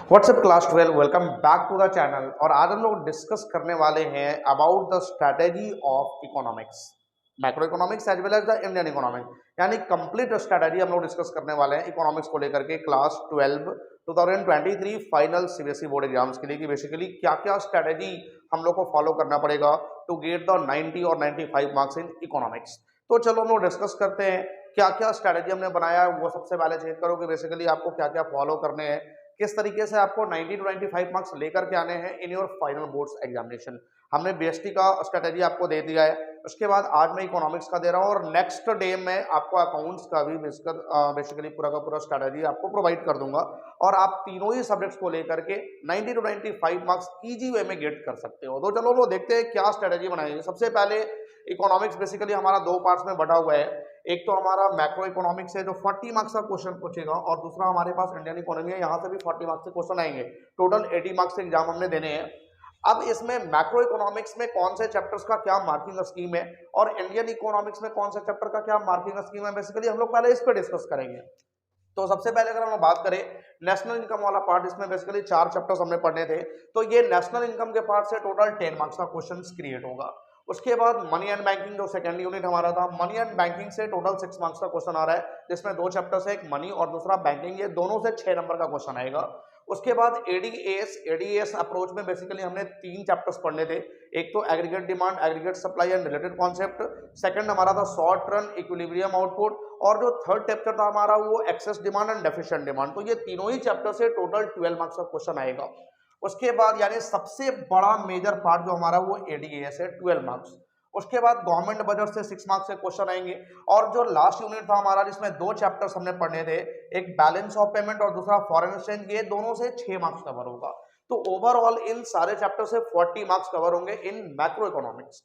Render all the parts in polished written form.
WhatsApp class 12 welcome back to the channel. और आज हम लोग डिस्कस करने वाले हैं about the strategy of economics, macro economics as well as the Indian economic, यानी कंप्लीट स्ट्रेटेजी हम लोग डिस्कस करने वाले हैं इकोनॉमिक्स को लेकर के class 12 2023 final CBSE board exams के लिए कि बेसिकली क्या क्या स्ट्रेटेजी हम लोग को फॉलो करना पड़ेगा टू गेट द 90 और 95 मार्क्स इन इकोनॉमिक्स। तो चलो हम लोग डिस्कस करते हैं क्या क्या स्ट्रेटेजी हमने बनाया है। वो सबसे पहले चेक करो कि बेसिकली आपको क्या क्या फॉलो करने हैं, किस तरीके से आपको 90 टू 95 मार्क्स लेकर के आने हैं in your final boards examination. हमने बीएसटी का स्ट्रेटेजी आपको दे दिया है, उसके बाद आज मैं इकोनॉमिक्स का दे रहा हूँ और नेक्स्ट डे में आपको अकाउंट्स का भी बेसिकली पूरा का पूरा स्ट्रेटेजी आपको प्रोवाइड कर दूंगा और आप तीनों ही सब्जेक्ट्स को लेकर के 90 टू 95 मार्क्स इजी वे में गेट कर सकते हो। तो चलो वो देखते हैं क्या स्ट्रेटेजी बनाएंगे। सबसे पहले इकोनॉमिक्स बेसिकली हमारा दो पार्ट्स में बटा हुआ है। एक तो हमारा मैक्रो इकोनॉमिक्स है जो 40 मार्क्स का क्वेश्चन पूछेगा और दूसरा हमारे पास इंडियन इकोनॉमी है, यहाँ से भी 40 मार्क्स के क्वेश्चन आएंगे। टोटल 80 मार्क्स के एग्जाम हमने देने हैं। अब इसमें मैक्रो इकोनॉमिक्स में कौन से चैप्टर्स का क्या मार्किंग स्कीम है और इंडियन इकोनॉमिक्स में कौन से चैप्टर का क्या मार्किंग स्कीम है, बेसिकली हम लोग पहले इस पर डिस्कस करेंगे। तो सबसे पहले अगर हम बात करें नेशनल इनकम वाला पार्ट, इसमें बेसिकली 4 चैप्टर्स हमने पढ़ने थे। तो ये नेशनल इनकम के पार्ट से टोटल 10 मार्क्स का क्वेश्चन क्रिएट होगा। उसके बाद मनी एंड बैंकिंग जो सेकंड यूनिट हमारा था, मनी एंड बैंकिंग से टोटल 6 मार्क्स का क्वेश्चन आ रहा है, जिसमें 2 चैप्टर्स है, एक मनी और दूसरा बैंकिंग। ये दोनों से 6 नंबर का क्वेश्चन आएगा। उसके बाद एडीएस अप्रोच में बेसिकली हमने 3 चैप्टर्स पढ़ने थे। एक तो aggregate demand, aggregate supply and related concept, second हमारा था शॉर्ट रन इक्विलिब्रियम आउटपुट, और जो थर्ड चैप्टर था हमारा वो excess demand and deficient demand. तो ये तीनों ही चैप्टर से टोटल 12 मार्क्स का क्वेश्चन आएगा। उसके बाद यानी सबसे बड़ा मेजर पार्ट जो हमारा वो एडीएस है, 12 मार्क्स। उसके बाद गवर्नमेंट बजट से 6 मार्क्स के क्वेश्चन आएंगे। और जो लास्ट यूनिट था हमारा जिसमें 2 चैप्टर्स हमने पढ़ने थे, एक बैलेंस ऑफ पेमेंट और दूसरा फॉरेन एक्सचेंज, ये दोनों से 6 मार्क्स कवर होगा। तो ओवरऑल इन सारे चैप्टर से 40 मार्क्स कवर होंगे इन मैक्रो इकोनॉमिक्स।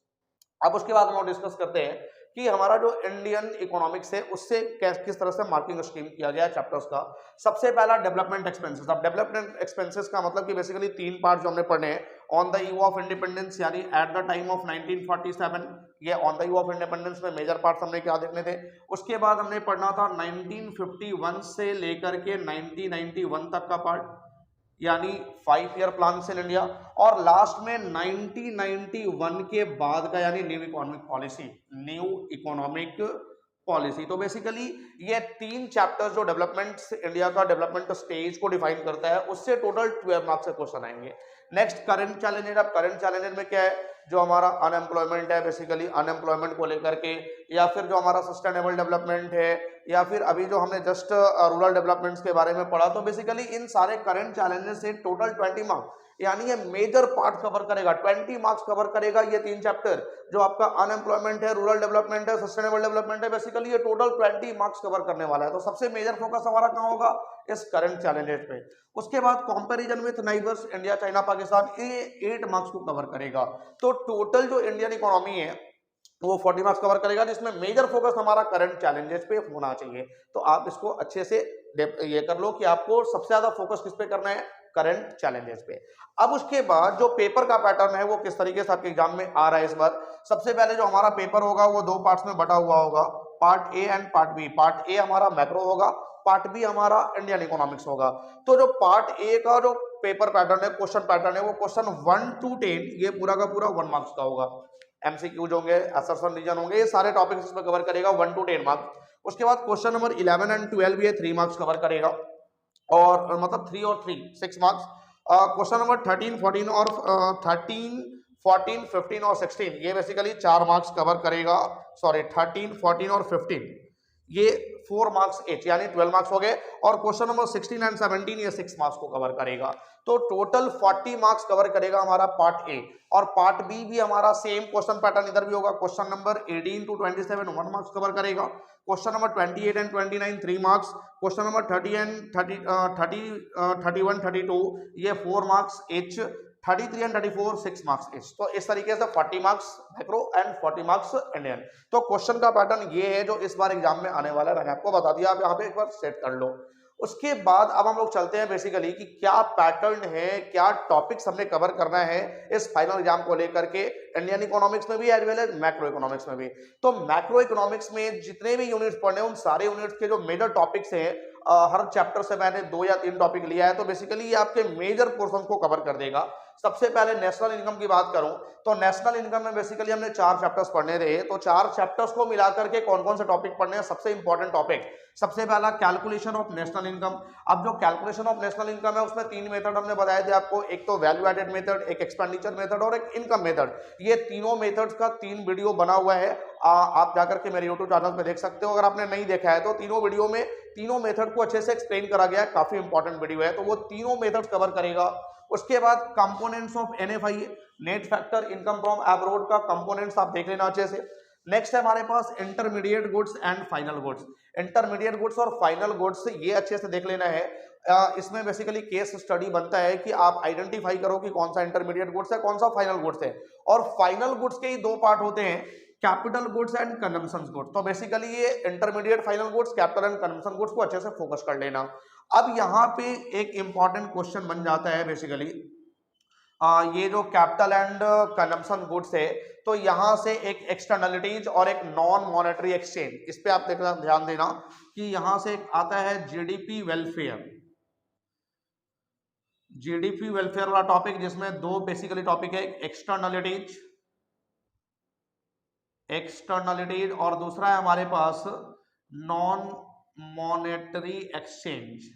अब उसके बाद हम लोग डिस्कस करते हैं कि हमारा जो इंडियन इकोनॉमिक्स है उससे किस तरह से मार्किंग स्कीम किया गया है चैप्टर्स का। सबसे पहला डेवलपमेंट एक्सपेंसेस। अब डेवलपमेंट एक्सपेंसेस का मतलब कि बेसिकली 3 पार्ट जो हमने पढ़े हैं। On the eve of independence यानी एट द टाइम ऑफ 1947, ये on the eve of independence में मेजर पार्ट हमने क्या देखने थे। उसके बाद हमने पढ़ना था 1951 से लेकर के 1991 तक का पार्ट, यानी 5 ईयर प्लान इन इंडिया। और लास्ट में 1991 के बाद का यानी new economic policy, new economic policy. तो बेसिकली ये 3 चैप्टर्स जो डेवलपमेंट इंडिया का डेवलपमेंट स्टेज को डिफाइन करता है, उससे टोटल 12 मार्क्स के क्वेश्चन आएंगे। Next current challenges. अब करंट चैलेंजेस में क्या है, जो हमारा अनएम्प्लॉयमेंट है, बेसिकली अनएम्प्लॉयमेंट को लेकर के, या फिर जो हमारा सस्टेनेबल डेवलपमेंट है, या फिर अभी जो हमने जस्ट रूरल डेवलपमेंट्स के बारे में पढ़ा। तो बेसिकली इन सारे करंट चैलेंजेस से टोटल 20 मार्क्स, यानी ये मेजर पार्ट कवर करेगा, 20 मार्क्स कवर करेगा ये 3 चैप्टर। जो आपका अनएम्प्लॉयमेंट है, रूरल डेवलपमेंट है, सस्टेनेबल डेवलपमेंट है, बेसिकली ये टोटल 20 मार्क्स कवर करने वाला है। तो सबसे मेजर फोकस हमारा कहाँ होगा, इस करंट चैलेंजेस पे। उसके बाद comparison with neighbours, India, China, Pakistan, ये 8 मार्क्स को कवर करेगा। तो टोटल जो इंडियन इकोनॉमी है वो 40 मार्क्स कवर करेगा, जिसमें मेजर फोकस हमारा करंट चैलेंजेस पे होना चाहिए। तो आप इसको अच्छे से ये कर लो कि आपको सबसे ज्यादा फोकस किस पे करना है, करंट चैलेंजेस पे। अब उसके बाद जो पेपर का पैटर्न है वो किस तरीके से आपके एग्जाम में आ रहा है इस बार। सबसे पहले जो हमारा पेपर होगा वो 2 पार्ट्स में बटा हुआ होगा, part A and part B. Part A हमारा मैक्रो होगा, पार्ट बी हमारा इंडियन इकोनॉमिक्स होगा। तो जो पार्ट ए का जो पेपर पैटर्न है, क्वेश्चन पैटर्न है, वो क्वेश्चन 1 to 10 ये पूरा का पूरा 1 मार्क्स का होगा। एमसीक्यूज होंगे, असर्शन रीजन होंगे, ये सारे टॉपिक्स इसमें कवर करेगा 1 to 10 मार्क्स। उसके बाद क्वेश्चन नंबर 11 एंड 12 ये 3 मार्क्स कवर करेगा, और मतलब 3 और 3 6 मार्क्स। क्वेश्चन नंबर 13, 14 और 13, 14, 15 और 16 ये बेसिकली 4 मार्क्स कवर करेगा। सॉरी 13, 14 और 15 ये 4 मार्क्स एच, यानी 12 मार्क्स हो गए। और क्वेश्चन नंबर 16 एंड 17 ये 6 मार्क्स को कवर करेगा। तो टोटल 40 मार्क्स कवर करेगा हमारा पार्ट ए। और पार्ट बी भी हमारा सेम क्वेश्चन पैटर्न इधर भी होगा। Question number 18 to 27 1 marks cover करेगा। Question number 28 and 29 3 marks. Question number 30 and 31 32 ये 4 मार्क्स एच। 33 एंड 34 6 मार्क्स एच। तो इस तरीके से 40 marks macro and 40 marks Indian. तो क्वेश्चन का पैटर्न ये है जो इस बार एग्जाम में आने वाला है, मैंने आपको बता दिया, आप यहाँ पे एक बार सेट कर लो। उसके बाद अब हम लोग चलते हैं बेसिकली कि क्या पैटर्न है, क्या टॉपिक्स हमने कवर करना है इस फाइनल एग्जाम को लेकर के, इंडियन इकोनॉमिक्स में भी as well as macro economics में भी। तो मैक्रो इकोनॉमिक्स में जितने भी यूनिट्स पढ़ने उन सारे यूनिट्स के जो मेजर टॉपिक्स हैं हर चैप्टर से मैंने 2 या 3 टॉपिक लिया है, तो बेसिकली ये आपके मेजर पोर्शन को कवर कर देगा। सबसे पहले नेशनल इनकम की बात करूं तो नेशनल इनकम में बेसिकली हमने 4 चैप्टर्स पढ़ने थे, तो 4 चैप्टर्स को मिलाकर के कौन कौन से टॉपिक पढ़ने हैं। सबसे इंपॉर्टेंट टॉपिक सबसे पहला कैलकुलेशन ऑफ नेशनल इनकम। अब जो कैलकुलेशन ऑफ नेशनल इनकम है उसमें 3 मेथड हमने बताए थे आपको, एक तो वैल्यू एडेड मेथड, एक एक्सपेंडिचर मेथड और एक इनकम मेथड। ये तीनों मेथड्स का 3 वीडियो बना हुआ है, आप जाकर के मेरे यूट्यूब चैनल पे देख सकते हो। अगर आपने नहीं देखा है तो तीनों वीडियो में तीनों मेथड को अच्छे से एक्सप्लेन करा गया है, काफी इंपॉर्टेंट वीडियो है, तो वो तीनों मेथड्स कवर करेगा। उसके बाद components of NFI, net factor income from abroad का कंपोनेंट्स आप देख लेना अच्छे से। नेक्स्ट है हमारे पास intermediate goods and final goods. Intermediate goods और फाइनल गुड्स ये अच्छे से देख लेना है। इसमें बेसिकली केस स्टडी बनता है कि आप आइडेंटिफाई करो कि कौन सा इंटरमीडिएट गुड्स है, कौन सा फाइनल गुड्स है। और फाइनल गुड्स के ही 2 पार्ट होते हैं, capital goods and consumption goods. तो बेसिकली ये intermediate final goods, capital and consumption goods को अच्छे से फोकस कर लेना। अब यहाँ पे एक इंपॉर्टेंट क्वेश्चन बन जाता है बेसिकली, ये जो कैपिटल एंड कंजम्पशन गुड्स है, तो यहां से एक एक्सटर्नलिटीज और एक नॉन मॉनेटरी एक्सचेंज, इस पे आप देखना ध्यान देना कि यहां से एक आता है जीडीपी वेलफेयर। जीडीपी वेलफेयर वाला टॉपिक जिसमें 2 बेसिकली टॉपिक है, एक्सटर्नलिटीज और दूसरा है हमारे पास नॉन मॉनेटरी एक्सचेंज।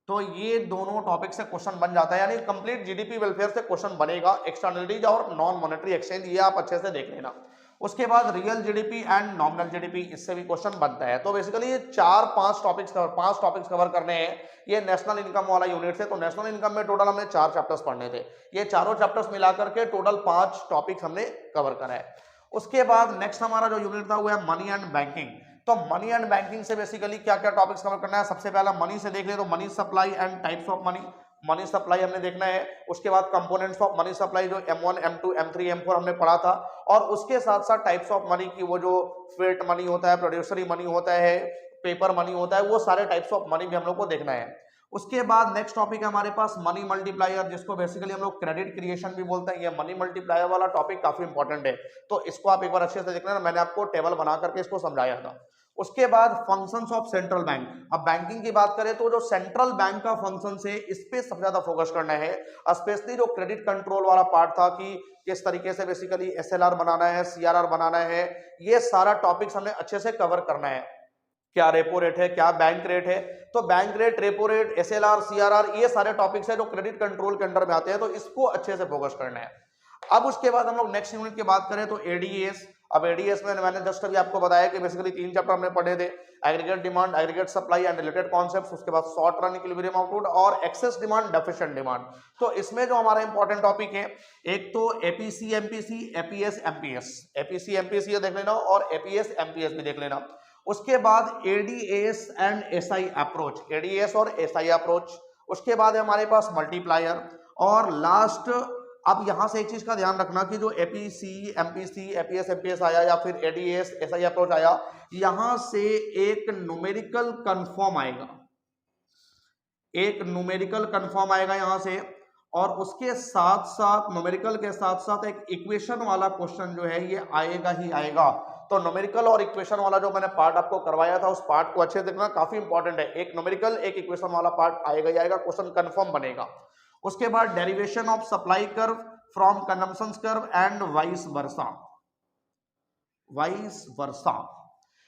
तो ये दोनों टॉपिक से क्वेश्चन बन जाता है, यानी कंप्लीट जीडीपी वेलफेयर से क्वेश्चन बनेगा, एक्सटर्नलिटीज और नॉन मॉनेटरी एक्सचेंज, ये आप अच्छे से देख लेना। उसके बाद real GDP and nominal GDP, इससे भी क्वेश्चन बनता है। तो बेसिकली ये 5 टॉपिक्स कवर करने हैं। ये नेशनल इनकम वाला यूनिट है, तो नेशनल इनकम में टोटल हमने 4 चैप्टर्स पढ़ने थे। ये चारों चैप्टर्स मिलाकर के टोटल 5 टॉपिक्स हमने कवर करा है। उसके बाद नेक्स्ट हमारा जो यूनिट था वो है मनी एंड बैंकिंग। तो मनी एंड बैंकिंग से बेसिकली क्या क्या टॉपिक्स कवर करना है। सबसे पहला मनी से देख ले तो money supply and types of money, money supply हमने देखना है। उसके बाद कंपोनेंट्स ऑफ मनी सप्लाई जो M1, M2, M3, M4 हमने पढ़ा था, और उसके साथ साथ टाइप्स ऑफ मनी की, वो जो फिएट मनी होता है, प्रोड्यूसरी मनी होता है, पेपर मनी होता है, वो सारे टाइप्स ऑफ मनी भी हम लोग को देखना है। उसके बाद नेक्स्ट टॉपिक है हमारे पास मनी मल्टीप्लायर, जिसको बेसिकली हम लोग क्रेडिट क्रिएशन भी बोलते हैं। ये मनी मल्टीप्लायर वाला टॉपिक काफी इंपॉर्टेंट है, तो इसको आप एक बार अच्छे से देखना है, मैंने आपको टेबल बना करके इसको समझाया था। उसके बाद फंक्शंस ऑफ सेंट्रल बैंक। अब बैंकिंग की बात करें तो जो सेंट्रल बैंक का फंक्शन है, इस पे सबसे ज्यादा फोकस करना है, स्पेशली जो क्रेडिट कंट्रोल वाला पार्ट था कि किस तरीके से बेसिकली SLR बनाना है, CRR बनाना है, ये सारा टॉपिक्स हमने अच्छे से कवर करना है। क्या रेपो रेट है, क्या बैंक रेट है, तो bank rate, repo rate, SLR, CRR, ये सारे टॉपिक्स है जो क्रेडिट कंट्रोल के अंडर में आते हैं, तो इसको अच्छे से फोकस करना है। अब उसके बाद हम लोग नेक्स्ट यूनिट की बात करें तो ADS। अब ADS में मैंने जस्ट अभी आपको बताया कि बेसिकली 3 चैप्टर हमने पढ़े थे, aggregate demand, aggregate supply and related concepts. उसके बाद short run equilibrium of good और एक्सेस डिमांड, डेफिशिएंट डिमांड। तो इसमें जो हमारा इंपॉर्टेंट टॉपिक है, एक तो APC MPC, APS MPS, APC MPC देख लेना और APS MPS भी देख लेना। उसके बाद ADS and SI approach, ADS और SI अप्रोच। उसके बाद है हमारे पास मल्टीप्लायर, और लास्ट अब यहां से एक चीज का ध्यान रखना कि जो APC MPC, APS MPS आया या फिर ADS SI अप्रोच आया, यहां से एक न्यूमेरिकल कंफर्म आएगा, एक न्यूमेरिकल कंफर्म आएगा यहां से, और उसके साथ साथ न्यूमेरिकल के साथ साथ एक इक्वेशन वाला क्वेश्चन जो है ये आएगा ही आएगा। तो न्यूमेरिकल और इक्वेशन वाला जो मैंने पार्ट आपको करवाया था, उस पार्ट को अच्छे से देखना, काफी इंपॉर्टेंट है। एक न्यूमेरिकल एक इक्वेशन वाला पार्ट आएगा ही आएगा, क्वेश्चन कंफर्म बनेगा। उसके बाद derivation of supply curve from consumption curve and vice versa,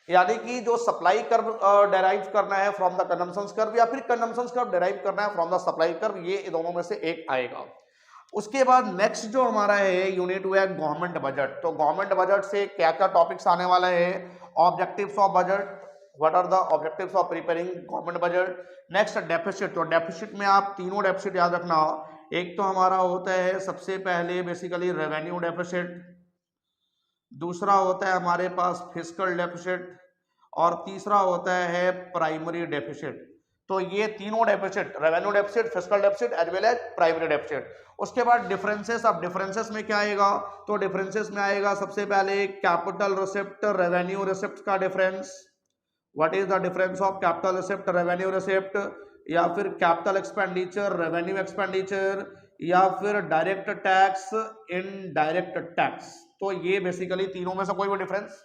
यानी कि जो सप्लाई कर्व डेराइव करना है फ्रॉम द कंजम्पशन कर्व, या फिर कंजम्पशन कर्व डेराइव करना है फ्रॉम द सप्लाई कर्व, ये दोनों में से एक आएगा। उसके बाद नेक्स्ट जो हमारा है यूनिट हुआ है गवर्नमेंट बजट। तो गवर्नमेंट बजट से क्या क्या टॉपिक्स आने वाला है, objectives of budget, what are the objectives of preparing government budget. Next deficit, तो डेफिसिट में आप तीनों डेफिसिट याद रखना, एक तो हमारा होता है सबसे पहले बेसिकली रेवेन्यू डेफिसिट, दूसरा होता है हमारे पास फिस्कल डेफिसिट, और तीसरा होता है प्राइमरी डेफिसिट। तो ये तीनों deficit, revenue deficit, fiscal deficit as well as primary deficit. उसके बाद डिफरेंसेस। अब डिफरेंसेस में क्या आएगा, तो डिफरेंसेस में आएगा सबसे पहले कैपिटल रिसिप्ट, रेवेन्यू रिसिप्ट का difference. What is the difference of capital receipt, revenue receipt, या फिर कैपिटल एक्सपेंडिचर, रेवेन्यू एक्सपेंडिचर, या फिर डायरेक्ट टैक्स, इनडायरेक्ट टैक्स। तो ये बेसिकली तीनों में से कोई भी डिफरेंस,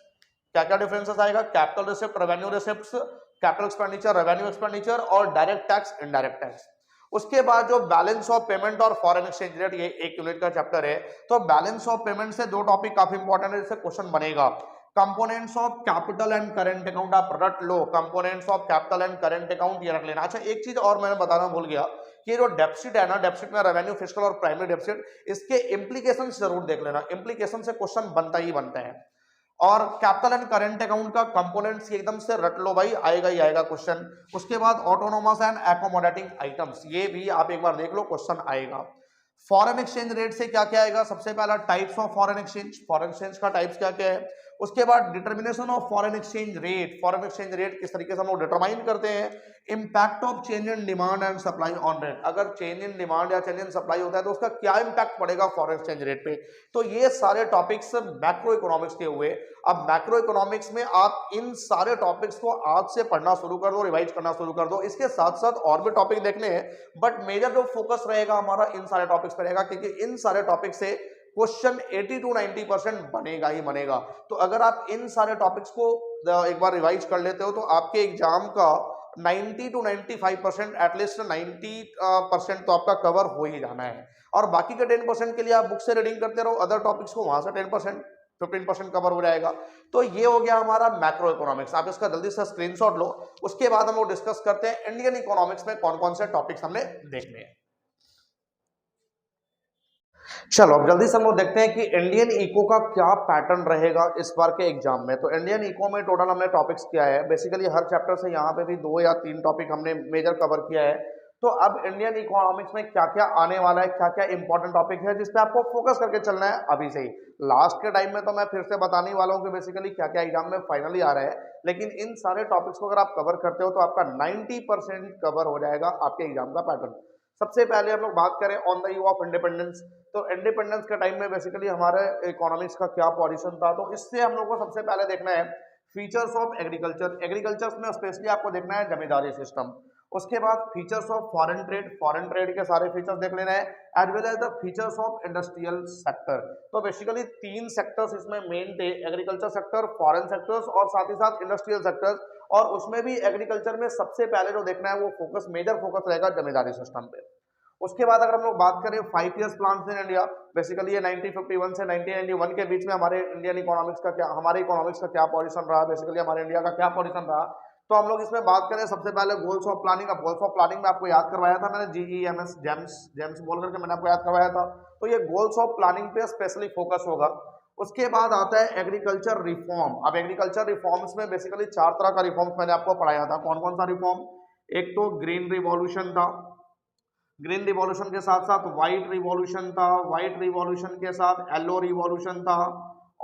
क्या क्या डिफरेंसेस आएगा, capital receipt, revenue receipts, capital expenditure, revenue expenditure और डायरेक्ट टैक्स, इनडायरेक्ट टैक्स। उसके बाद जो बैलेंस ऑफ पेमेंट और फॉरेन एक्सचेंज रेट, ये एक यूनिट का चैप्टर है। तो बैलेंस ऑफ पेमेंट से दो टॉपिक काफी इंपॉर्टेंट है, जिससे क्वेश्चन बनेगा। Components of capital and current account आप रट लो, components of capital and current account ये रख लेना। अच्छा, एक चीज और मैंने बताना भूल गया कि जो डेफिसिट है ना, डेफिसिट में रेवेन्यू, फिस्कल और प्राइमरी डेफिसिट, इसके इंप्लीकेशन जरूर देख लेना। इंप्लीकेशन से क्वेश्चन बनता ही बनता है। और कैपिटल एंड करंट अकाउंट का कंपोनेंट्स एकदम से रट लो भाई, आएगा ही आएगा क्वेश्चन। उसके बाद ऑटोनोमस एंड एकोमोडेटिंग आइटम्स, ये भी आप एक बार देख लो, क्वेश्चन आएगा। फॉरेन एक्सचेंज रेट से क्या क्या आएगा, सबसे पहला types of foreign exchange, foreign exchange का टाइप्स क्या क्या है। उसके बाद determination of foreign exchange rate, foreign exchange rate किस तरीके से हम लोग डिटरमाइन करते हैं। Impact of change in demand and supply on rate, अगर चेंज इन डिमांड या चेंज इन सप्लाई होता है तो उसका क्या इंपैक्ट पड़ेगा फॉरेन एक्सचेंज रेट पे। तो ये सारे टॉपिक्स मैक्रो इकोनॉमिक्स के हुए। अब मैक्रो इकोनॉमिक्स में आप इन सारे टॉपिक्स को आज से पढ़ना शुरू कर दो, रिवाइज करना शुरू कर दो। इसके साथ साथ और भी टॉपिक देखने हैं, बट मेजर जो फोकस रहेगा हमारा इन सारे टॉपिक्स पर रहेगा, क्योंकि इन सारे टॉपिक से क्वेश्चन 80 to 90% बनेगा ही बनेगा। तो अगर आप इन सारे टॉपिक्स को एक बार रिवाइज कर लेते हो तो आपके एग्जाम का 90 to 95%, एटलीस्ट 90% तो आपका कवर हो ही जाना है। और बाकी के 10% के लिए आप बुक से रीडिंग करते रहो अदर टॉपिक्स को, वहां से 10% 15% कवर हो जाएगा। तो ये हो गया हमारा मैक्रो इकोनॉमिक्स। आप इसका जल्दी से स्क्रीनशॉट लो। उसके बाद हम लोग डिस्कस करते हैं इंडियन इकोनॉमिक्स में कौन कौन से टॉपिक्स हमने देखने हैं। चलो अब जल्दी से हम लोग देखते हैं कि इंडियन इको का क्या पैटर्न रहेगा इस बार के एग्जाम में। तो इंडियन इको में टोटल हमने टॉपिक्स किया है, बेसिकली हर चैप्टर से यहाँ पे भी 2 या 3 टॉपिक हमने मेजर कवर किया है। तो अब इंडियन इकोनॉमिक्स में क्या क्या आने वाला है, क्या क्या इंपॉर्टेंट टॉपिक है जिसपे आपको फोकस करके चलना है अभी से ही। लास्ट के टाइम में तो मैं फिर से बताने वाला हूँ कि बेसिकली क्या क्या एग्जाम में फाइनली आ रहा है, लेकिन इन सारे टॉपिक्स को अगर आप कवर करते हो तो आपका 90% कवर हो जाएगा आपके एग्जाम का पैटर्न। सबसे पहले हम लोग बात करें on the you of independence. तो इंडिपेंडेंस के टाइम में बेसिकली हमारे इकोनॉमिक्स का क्या पोजीशन था, तो इससे हम लोग को सबसे पहले देखना है फीचर्स ऑफ एग्रीकल्चर। एग्रीकल्चर में स्पेशली आपको देखना है जमींदारी सिस्टम। उसके बाद features of foreign trade, foreign trade के सारे फीचर्स देख लेना है, as well as the features of industrial sector. तो बेसिकली 3 सेक्टर्स इसमें मेन थे, एग्रीकल्चर सेक्टर, फॉरेन सेक्टर्स और साथ ही साथ इंडस्ट्रियल सेक्टर्स। और उसमें भी एग्रीकल्चर में सबसे पहले जो देखना है वो फोकस, मेजर फोकस रहेगा जमींदारी सिस्टम पे। उसके बाद अगर हम लोग बात करें 5 years plan in India, basically ये 1951 से 1991 के बीच में हमारे इंडियन इकोनॉमिक्स का क्या, हमारे इकोनॉमिक्स का क्या पोजीशन रहा, बेसिकली हमारे इंडिया का क्या पोजीशन रहा। तो हम लोग इसमें बात करें सबसे पहले गोल्स ऑफ प्लानिंग। अब गोल्स ऑफ प्लानिंग में आपको याद करवाया था मैंने, GEMS, जेम्स बोल करके मैंने आपको याद करवाया था। तो ये गोल्स ऑफ प्लानिंग पे स्पेशली फोकस होगा। उसके बाद आता है एग्रीकल्चर रिफॉर्म। अब एग्रीकल्चर रिफॉर्म्स में बेसिकली 4 तरह का रिफॉर्म्स मैंने आपको पढ़ाया था। कौन कौन सा रिफॉर्म, एक तो ग्रीन रिवॉल्यूशन था, ग्रीन रिवॉल्यूशन के साथ साथ व्हाइट रिवॉल्यूशन था, व्हाइट रिवॉल्यूशन के साथ येलो रिवॉल्यूशन था,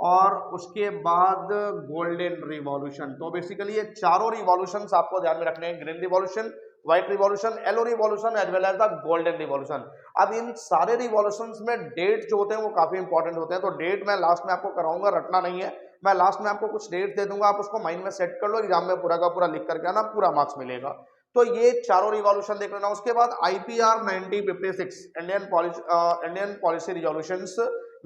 और उसके बाद गोल्डन रिवॉल्यूशन। तो बेसिकली ये चारों रिवॉल्यूशंस आपको ध्यान में रखने हैं, green revolution, white revolution, yellow revolution as well as the golden revolution. अब इन सारे रिवॉल्यूशंस में डेट जो होते हैं वो काफी इंपॉर्टेंट होते हैं। तो डेट मैं लास्ट में आपको कराऊंगा, रटना नहीं है, मैं लास्ट में आपको कुछ डेट दे दूंगा, आप उसको माइंड में सेट कर लो, एग्जाम में पूरा का पूरा लिख करके आना, पूरा मार्क्स मिलेगा। तो ये चारों रिवॉल्यूशन देख लेना। उसके बाद IPR 1956, इंडियन पॉलिसी रिजोल्यूशंस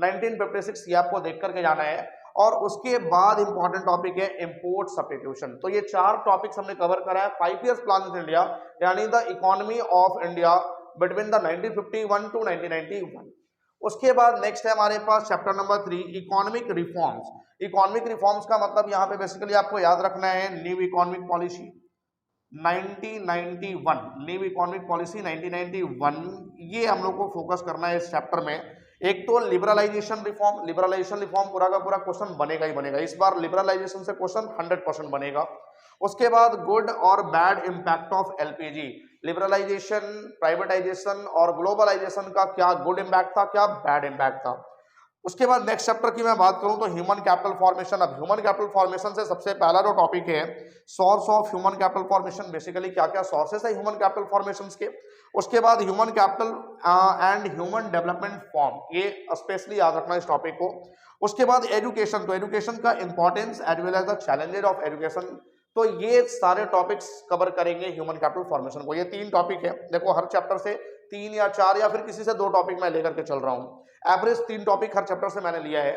1956, ये आपको देख करके जाना है। और उसके बाद इंपॉर्टेंट टॉपिक है इंपोर्ट सब्स्टिट्यूशन। तो ये 4 टॉपिक्स हमने कवर करा है 5 ईयर्स प्लान इन इंडिया, यानी the economy of India between the 1951 to 1991। उसके बाद नेक्स्ट है हमारे पास chapter number 3, economic reforms. Economic reforms का मतलब यहाँ पे बेसिकली आपको याद रखना है new economic policy 1991, new economic policy 1991, ये हम लोग को फोकस करना है इस चैप्टर में। एक तो लिबरलाइजेशन रिफॉर्म, लिबरलाइजेशन रिफॉर्म पूरा का पूरा क्वेश्चन बनेगा ही बनेगा, इस बार लिबरलाइजेशन से क्वेश्चन 100% बनेगा। उसके बाद गुड और bad impact of LPG, liberalisation, privatisation और ग्लोबलाइजेशन का क्या गुड इंपैक्ट था, क्या बैड इंपैक्ट था। उसके बाद नेक्स्ट चैप्टर की मैं बात करूं तो ह्यूमन कैपिटल फॉर्मेशन। अब ह्यूमन कैपिटल फॉर्मेशन से सबसे पहला जो टॉपिक है source of human capital formation, basically क्या क्या सोर्सेस है ह्यूमन कैपिटल फॉर्मेशन के। उसके बाद human capital and human development form, ये स्पेशली याद रखना इस टॉपिक को। उसके बाद एजुकेशन, तो एजुकेशन का importance as well as the challenges of education. तो ये सारे टॉपिक्स कवर करेंगे ह्यूमन कैपिटल फॉर्मेशन को। ये 3 टॉपिक है, देखो हर चैप्टर से 3 या 4 या फिर किसी से 2 टॉपिक मैं लेकर के चल रहा हूँ, एवरेज 3 टॉपिक हर चैप्टर से मैंने लिया है।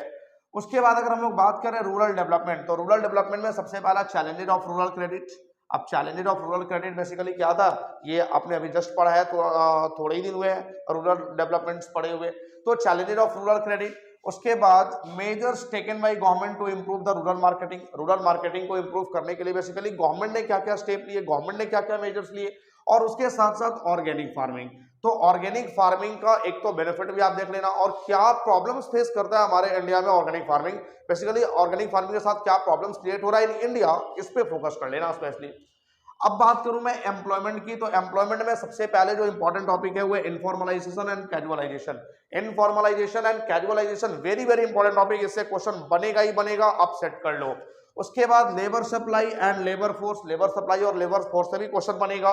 उसके बाद अगर हम लोग बात करें रूरल डेवलपमेंट, तो रूरल डेवलपमेंट में सबसे पहला चैलेंजेस ऑफ रूरल क्रेडिट, अब challenges of rural credit basically क्या था, ये आपने अभी जस्ट पढ़ा है, तो थोड़े ही दिन हुए हैं रूरल डेवलपमेंट्स पढ़े हुए। तो चैलेंजेस ऑफ रूरल क्रेडिट, उसके बाद measures taken by government to improve the rural marketing को इंप्रूव करने के लिए बेसिकली गवर्नमेंट ने क्या क्या स्टेप लिए, गवर्नमेंट ने क्या क्या मेजर्स लिए, और उसके साथ साथ ऑर्गेनिक फार्मिंग। तो ऑर्गेनिक फार्मिंग का एक तो बेनिफिट भी आप देख लेना, और क्या प्रॉब्लम्स फेस करता है हमारे इंडिया में organic farming, basically organic farming के साथ क्या प्रॉब्लम्स क्रिएट हो रहा है इन इंडिया, इस पे फोकस कर लेना स्पेशली। अब बात करूं मैं एम्प्लॉयमेंट की, तो एम्प्लॉयमेंट में सबसे पहले जो इंपॉर्टेंट टॉपिक है वो informalisation and casualisation. Informalisation and casualisation very very important topic, इससे क्वेश्चन बनेगा ही बनेगा, आप सेट कर लो। उसके बाद labour supply and labour force, labour supply और लेबर फोर्स से भी क्वेश्चन बनेगा।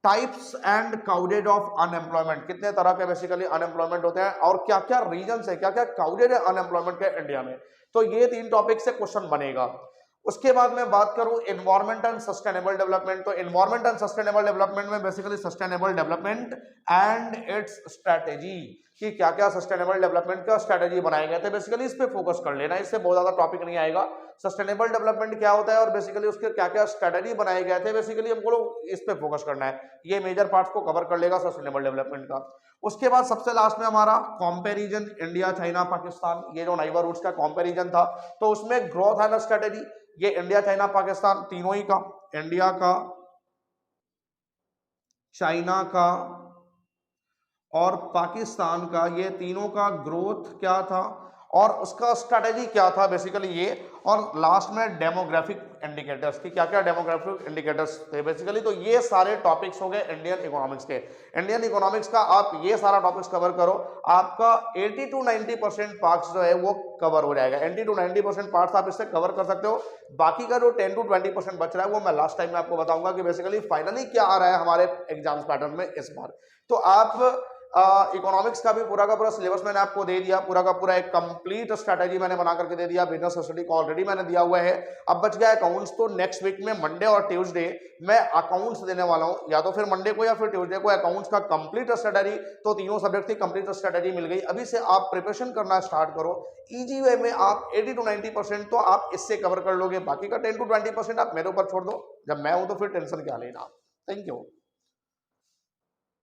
टाइप्स एंड काउडेज ऑफ अनएम्प्लॉयमेंट, कितने तरह के बेसिकली अनएम्प्लॉयमेंट होते हैं और क्या क्या रीजन है, क्या क्या काउडेज है अनएम्प्लॉयमेंट के इंडिया में, तो ये 3 टॉपिक से क्वेश्चन बनेगा। उसके बाद मैं बात करूं एनवायरमेंट एंड सस्टेनेबल डेवलपमेंट, तो एनवायरमेंट एंड सस्टेनेबल डेवलपमेंट में basically sustainable development and it's strategy, कि क्या क्या सस्टेनेबल डेवलपमेंट का स्ट्रेटेजी बनाए गए थे, बेसिकली इस पे फोकस कर लेना, इससे बहुत ज्यादा टॉपिक नहीं आएगा। सस्टेनेबल डेवलपमेंट क्या होता है और बेसिकली उसके क्या क्या स्ट्रेटेजी बनाए गए थे, बेसिकली हमको इस पे फोकस करना है, ये मेजर पार्ट्स को कवर कर लेगा सस्टेनेबल डेवलपमेंट का। उसके बाद सबसे लास्ट में हमारा कंपैरिजन इंडिया चाइना पाकिस्तान, ये जो नाइबरहुड्स का कंपैरिजन था, तो उसमें ग्रोथ एंड स्ट्रेटेजी, ये इंडिया चाइना पाकिस्तान तीनों ही का, इंडिया का, चाइना का और पाकिस्तान का, ये तीनों का ग्रोथ क्या था और उसका स्ट्रेटेजी क्या था बेसिकली ये, और लास्ट में डेमोग्राफिक इंडिकेटर्स की, क्या क्या डेमोग्राफिक इंडिकेटर्स थे बेसिकली। तो ये सारे टॉपिक्स हो गए इंडियन इकोनॉमिक्स के। इंडियन इकोनॉमिक्स का आप ये सारा टॉपिक्स कवर करो, आपका 80 to 90% पार्ट्स जो है वो कवर हो जाएगा। 80 to 90% पार्ट्स आप इससे कवर कर सकते हो। बाकी का जो 10 to 20% बच रहा है वो मैं लास्ट टाइम में आपको बताऊंगा कि बेसिकली फाइनली क्या आ रहा है हमारे एग्जाम्स पैटर्न में इस बार। तो आप इकोनॉमिक्स का भी पूरा का पूरा सिलेबस मैंने आपको दे दिया, पूरा का पूरा एक कंप्लीट स्ट्रैटेजी मैंने बना करके दे दिया, बिजनेस स्टडी को ऑलरेडी मैंने दिया हुआ है। अब बच गया अकाउंट्स, तो नेक्स्ट वीक में मंडे और ट्यूसडे मैं अकाउंट्स देने वाला हूं, या तो फिर मंडे को या फिर ट्यूसडे को अकाउंट्स का कंप्लीट स्ट्रैटेजी। तो तीनों सब्जेक्ट की कंप्लीट स्ट्रैटेजी मिल गई, अभी से आप प्रिपरेशन करना स्टार्ट करो। इजी वे में आप 80 to 90% तो आप इससे कवर कर लोगे, बाकी का 10 to 20% आप मेरे ऊपर छोड़ दो, जब मैं हूं तो फिर टेंशन क्या लेना। Thank you.